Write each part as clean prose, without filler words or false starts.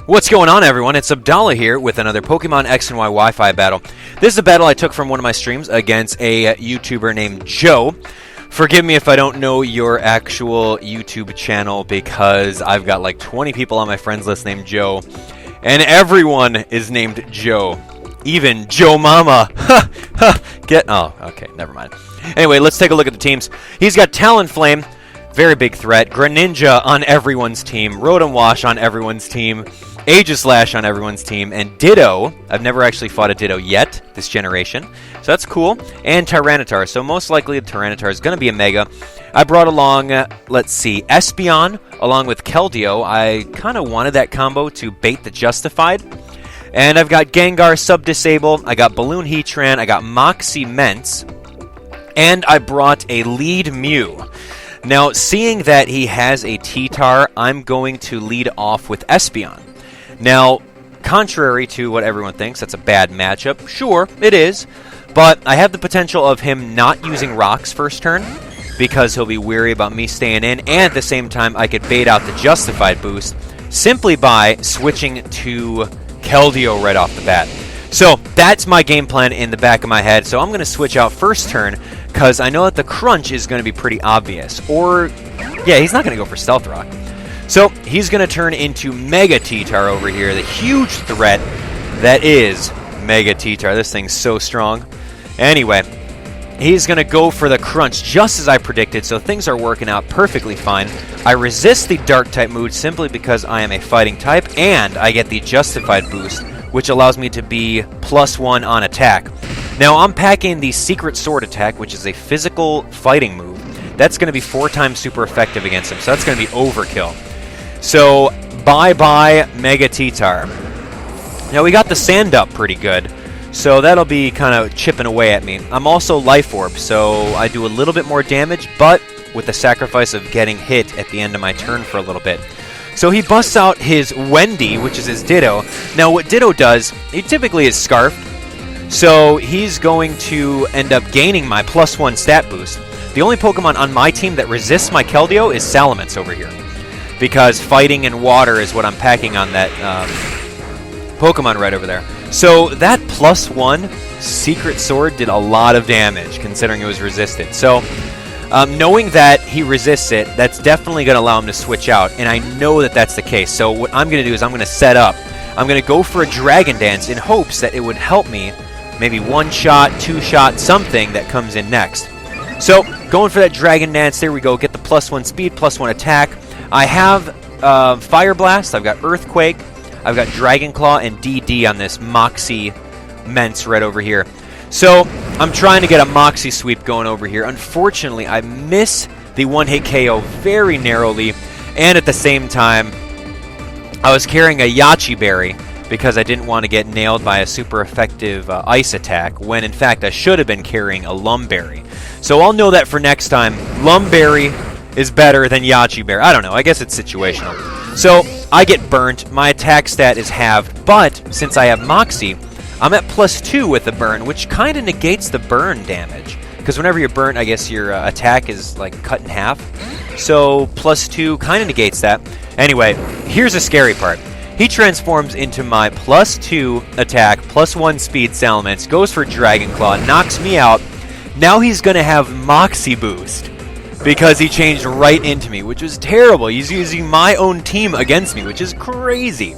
What's going on, everyone? It's Abdallah here with another Pokemon X and Y Wi-Fi battle. This is a battle I took from one of my streams against a YouTuber named Joe. Forgive me if I don't know your actual YouTube channel because I've got like 20 people on my friends list named Joe, and everyone is named Joe. Even Joe Mama. Oh, okay, never mind. Anyway, let's take a look at the teams. He's got Talonflame, very big threat. Greninja on everyone's team. Rotom Wash on everyone's team. Aegislash on everyone's team. And Ditto. I've never actually fought a Ditto yet this generation, so that's cool. And Tyranitar. So most likely the Tyranitar is going to be a Mega. I brought along, let's see, Espeon along with Keldeo. I kind of wanted that combo to bait the Justified. And I've got Gengar Sub-Disable. I got Balloon Heatran. I got Moxie Mence. And I brought a Lead Mew. Now, seeing that he has a T-Tar, I'm going to lead off with Espeon. Now, contrary to what everyone thinks, that's a bad matchup. Sure, it is. But I have the potential of him not using Rocks first turn, because he'll be weary about me staying in, and at the same time, I could bait out the Justified boost simply by switching to Keldeo right off the bat. So, that's my game plan in the back of my head. So I'm going to switch out first turn, because I know that the crunch is going to be pretty obvious. Or, yeah, he's not going to go for Stealth Rock. So, he's going to turn into Mega T-Tar over here, the huge threat that is Mega T-Tar. This thing's so strong. Anyway, he's going to go for the crunch just as I predicted, so things are working out perfectly fine. I resist the Dark-type mood simply because I am a fighting type, and I get the Justified boost, which allows me to be +1 on attack. Now, I'm packing the Secret Sword attack, which is a physical fighting move. That's going to be 4 times super effective against him, so that's going to be overkill. So, bye-bye Mega T-Tar. Now, we got the Sand up pretty good, so that'll be kind of chipping away at me. I'm also Life Orb, so I do a little bit more damage, but with the sacrifice of getting hit at the end of my turn for a little bit. So he busts out his Wendy, which is his Ditto. Now, what Ditto does, he typically is Scarfed, so he's going to end up gaining my +1 stat boost. The only Pokemon on my team that resists my Keldeo is Salamence over here, because fighting and water is what I'm packing on that Pokemon right over there. So that +1 Secret Sword did a lot of damage, considering it was resisted. So knowing that he resists it, that's definitely going to allow him to switch out, and I know that that's the case. So what I'm going to do is I'm going to set up. I'm going to go for a Dragon Dance in hopes that it would help me, maybe 1-shot, 2-shot, something that comes in next. So going for that Dragon Dance, there we go, get the +1 speed, +1 attack. I have Fire Blast, I've got Earthquake, I've got Dragon Claw, and DD on this Moxie Mence right over here. So, I'm trying to get a Moxie Sweep going over here. Unfortunately, I miss the one-hit KO very narrowly, and at the same time, I was carrying a Yachi Berry because I didn't want to get nailed by a super effective ice attack, when in fact I should have been carrying a Lumberry. So I'll know that for next time. Lumberry is better than Yachi Berry. I don't know, I guess it's situational. So, I get burnt, my attack stat is halved, but since I have Moxie, I'm at +2 with the burn, which kind of negates the burn damage. Because whenever you're burnt, I guess your attack is like cut in half. So +2 kind of negates that. Anyway, here's the scary part. He transforms into my +2 attack, +1 speed Salamence, goes for Dragon Claw, knocks me out. Now he's going to have Moxie Boost, because he changed right into me, which was terrible. He's using my own team against me, which is crazy.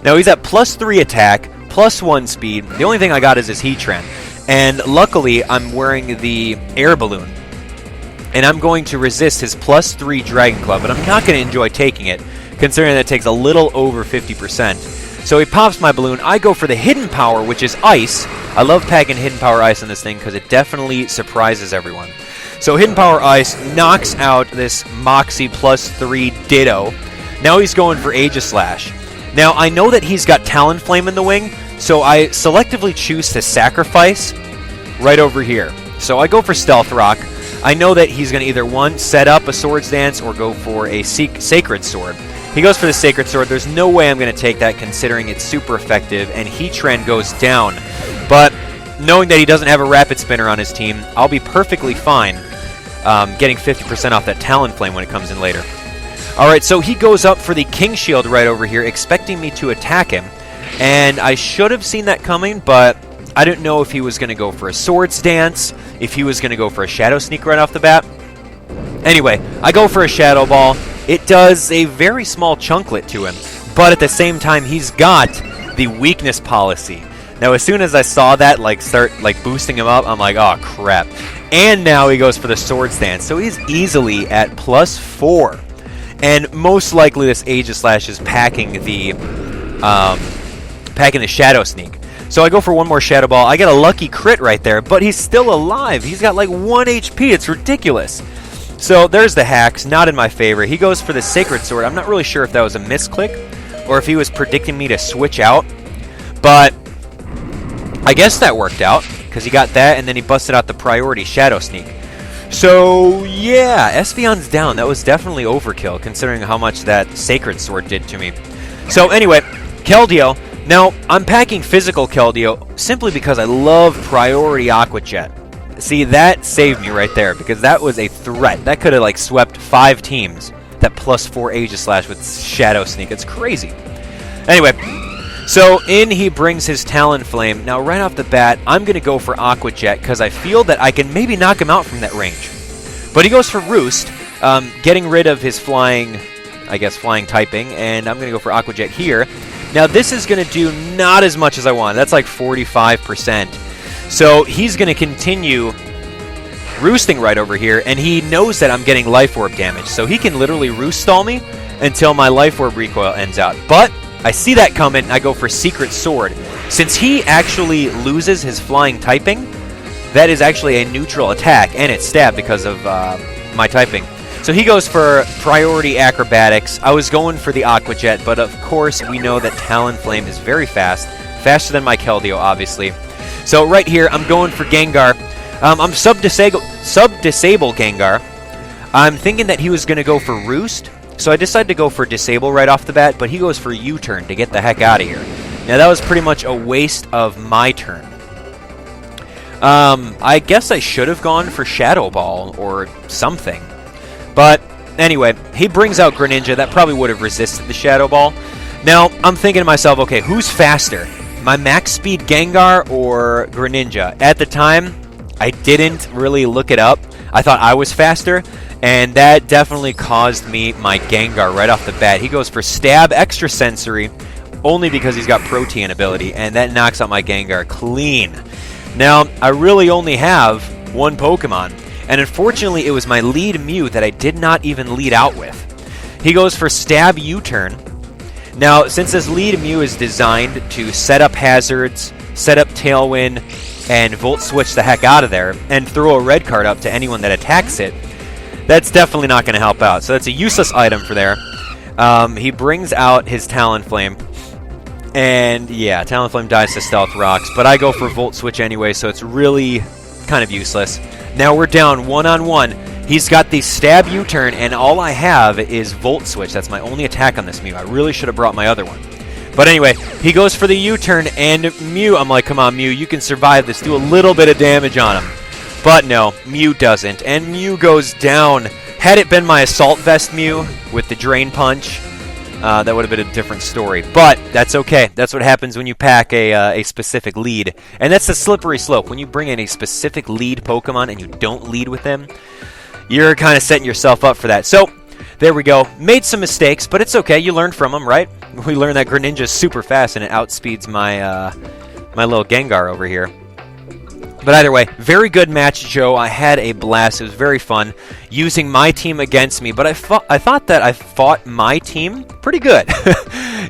Now he's at +3 attack, +1 speed. The only thing I got is his Heatran. And luckily, I'm wearing the Air Balloon. And I'm going to resist his +3 Dragon Claw, but I'm not going to enjoy taking it, considering that it takes a little over 50%. So he pops my balloon. I go for the Hidden Power, which is Ice. I love packing Hidden Power Ice on this thing because it definitely surprises everyone. So Hidden Power Ice knocks out this Moxie +3 Ditto. Now he's going for Aegislash. Now, I know that he's got Talonflame in the wing, so I selectively choose to sacrifice right over here. So I go for Stealth Rock. I know that he's going to either, one, set up a Swords Dance or go for a Sacred Sword. He goes for the Sacred Sword. There's no way I'm going to take that, considering it's super effective, and Heatran goes down. But knowing that he doesn't have a Rapid Spinner on his team, I'll be perfectly fine getting 50% off that Talonflame when it comes in later. Alright, so he goes up for the King Shield right over here, expecting me to attack him. And I should have seen that coming, but I didn't know if he was going to go for a Swords Dance, if he was going to go for a Shadow Sneak right off the bat. Anyway, I go for a Shadow Ball. It does a very small chunklet to him, but at the same time, he's got the weakness policy. Now, as soon as I saw that, start boosting him up, I'm like, oh, crap. And now he goes for the Swords Dance, so he's easily at +4. And most likely this Aegislash is packing the Shadow Sneak. So I go for one more Shadow Ball. I get a lucky crit right there, but he's still alive. He's got like 1 HP. It's ridiculous. So there's the hacks, not in my favor. He goes for the Sacred Sword. I'm not really sure if that was a misclick or if he was predicting me to switch out. But I guess that worked out because he got that and then he busted out the priority Shadow Sneak. So, yeah, Espeon's down. That was definitely overkill, considering how much that Sacred Sword did to me. So, anyway, Keldeo. Now, I'm packing physical Keldeo simply because I love priority Aqua Jet. See, that saved me right there, because that was a threat. That could have, swept 5 teams. That +4 Aegislash with Shadow Sneak. It's crazy. Anyway, so in he brings his Talonflame. Now, right off the bat, I'm going to go for Aqua Jet because I feel that I can maybe knock him out from that range. But he goes for Roost, getting rid of his flying typing, and I'm going to go for Aqua Jet here. Now, this is going to do not as much as I want. That's like 45%. So he's going to continue roosting right over here, and he knows that I'm getting Life Orb damage. So he can literally Roost stall me until my Life Orb recoil ends out. But I see that coming, I go for Secret Sword. Since he actually loses his flying typing, that is actually a neutral attack, and it's stab because of my typing. So he goes for priority Acrobatics. I was going for the Aqua Jet, but of course we know that Talonflame is very fast. Faster than my Keldeo, obviously. So right here, I'm going for Gengar. I'm sub-disable Gengar. I'm thinking that he was going to go for Roost. So I decided to go for Disable right off the bat, but he goes for U-turn to get the heck out of here. Now that was pretty much a waste of my turn. I guess I should have gone for Shadow Ball or something. But anyway, he brings out Greninja. That probably would have resisted the Shadow Ball. Now, I'm thinking to myself, okay, who's faster? My max speed Gengar or Greninja? At the time, I didn't really look it up. I thought I was faster. And that definitely caused me my Gengar right off the bat. He goes for Stab Extra Sensory, only because he's got Protean ability, and that knocks out my Gengar clean. Now, I really only have one Pokemon, and unfortunately it was my lead Mew that I did not even lead out with. He goes for Stab U-turn. Now, since this lead Mew is designed to set up hazards, set up Tailwind, and Volt Switch the heck out of there, and throw a red card up to anyone that attacks it, that's definitely not going to help out. So that's a useless item for there. He brings out his Talonflame. And yeah, Talonflame dies to Stealth Rocks. But I go for Volt Switch anyway, so it's really kind of useless. Now we're down 1-on-1. He's got the Stab U-turn, and all I have is Volt Switch. That's my only attack on this Mew. I really should have brought my other one. But anyway, he goes for the U-turn, and Mew, I'm like, come on, Mew, you can survive this. Do a little bit of damage on him. But no, Mew doesn't, and Mew goes down. Had it been my Assault Vest Mew with the Drain Punch, that would have been a different story. But that's okay. That's what happens when you pack a specific lead. And that's the slippery slope. When you bring in a specific lead Pokemon and you don't lead with them, you're kind of setting yourself up for that. So, there we go. Made some mistakes, but it's okay. You learn from them, right? We learned that Greninja is super fast and it outspeeds my, my little Gengar over here. But either way, very good match, Joe. I had a blast. It was very fun using my team against me. But I thought that I fought my team pretty good.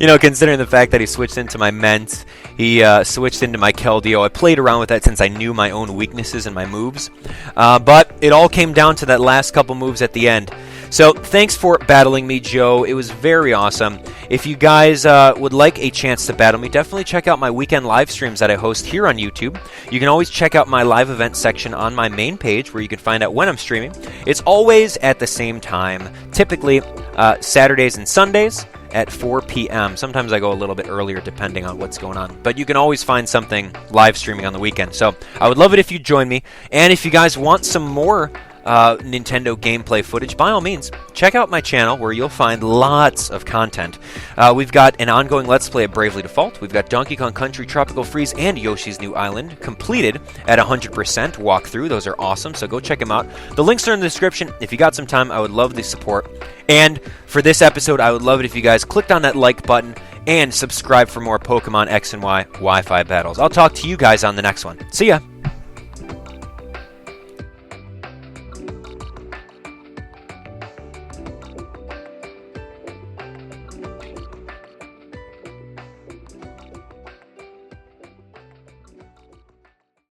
You know, considering the fact that he switched into my Ment. He switched into my Keldeo. I played around with that since I knew my own weaknesses and my moves. But it all came down to that last couple moves at the end. So thanks for battling me, Joe. It was very awesome. If you guys would like a chance to battle me, definitely check out my weekend live streams that I host here on YouTube. You can always check out my live event section on my main page where you can find out when I'm streaming. It's always at the same time, typically Saturdays and Sundays at 4 p.m. Sometimes I go a little bit earlier depending on what's going on. But you can always find something live streaming on the weekend. So I would love it if you join me. And if you guys want some more Nintendo gameplay footage, by all means, check out my channel where you'll find lots of content. We've got an ongoing Let's Play of Bravely Default. We've got Donkey Kong Country Tropical Freeze and Yoshi's New Island completed at 100% walkthrough. Those are awesome, so go check them out. The links are in the description. If you got some time, I would love the support. And for this episode, I would love it if you guys clicked on that like button and subscribe for more Pokemon X and Y Wi-Fi battles. I'll talk to you guys on the next one. See ya!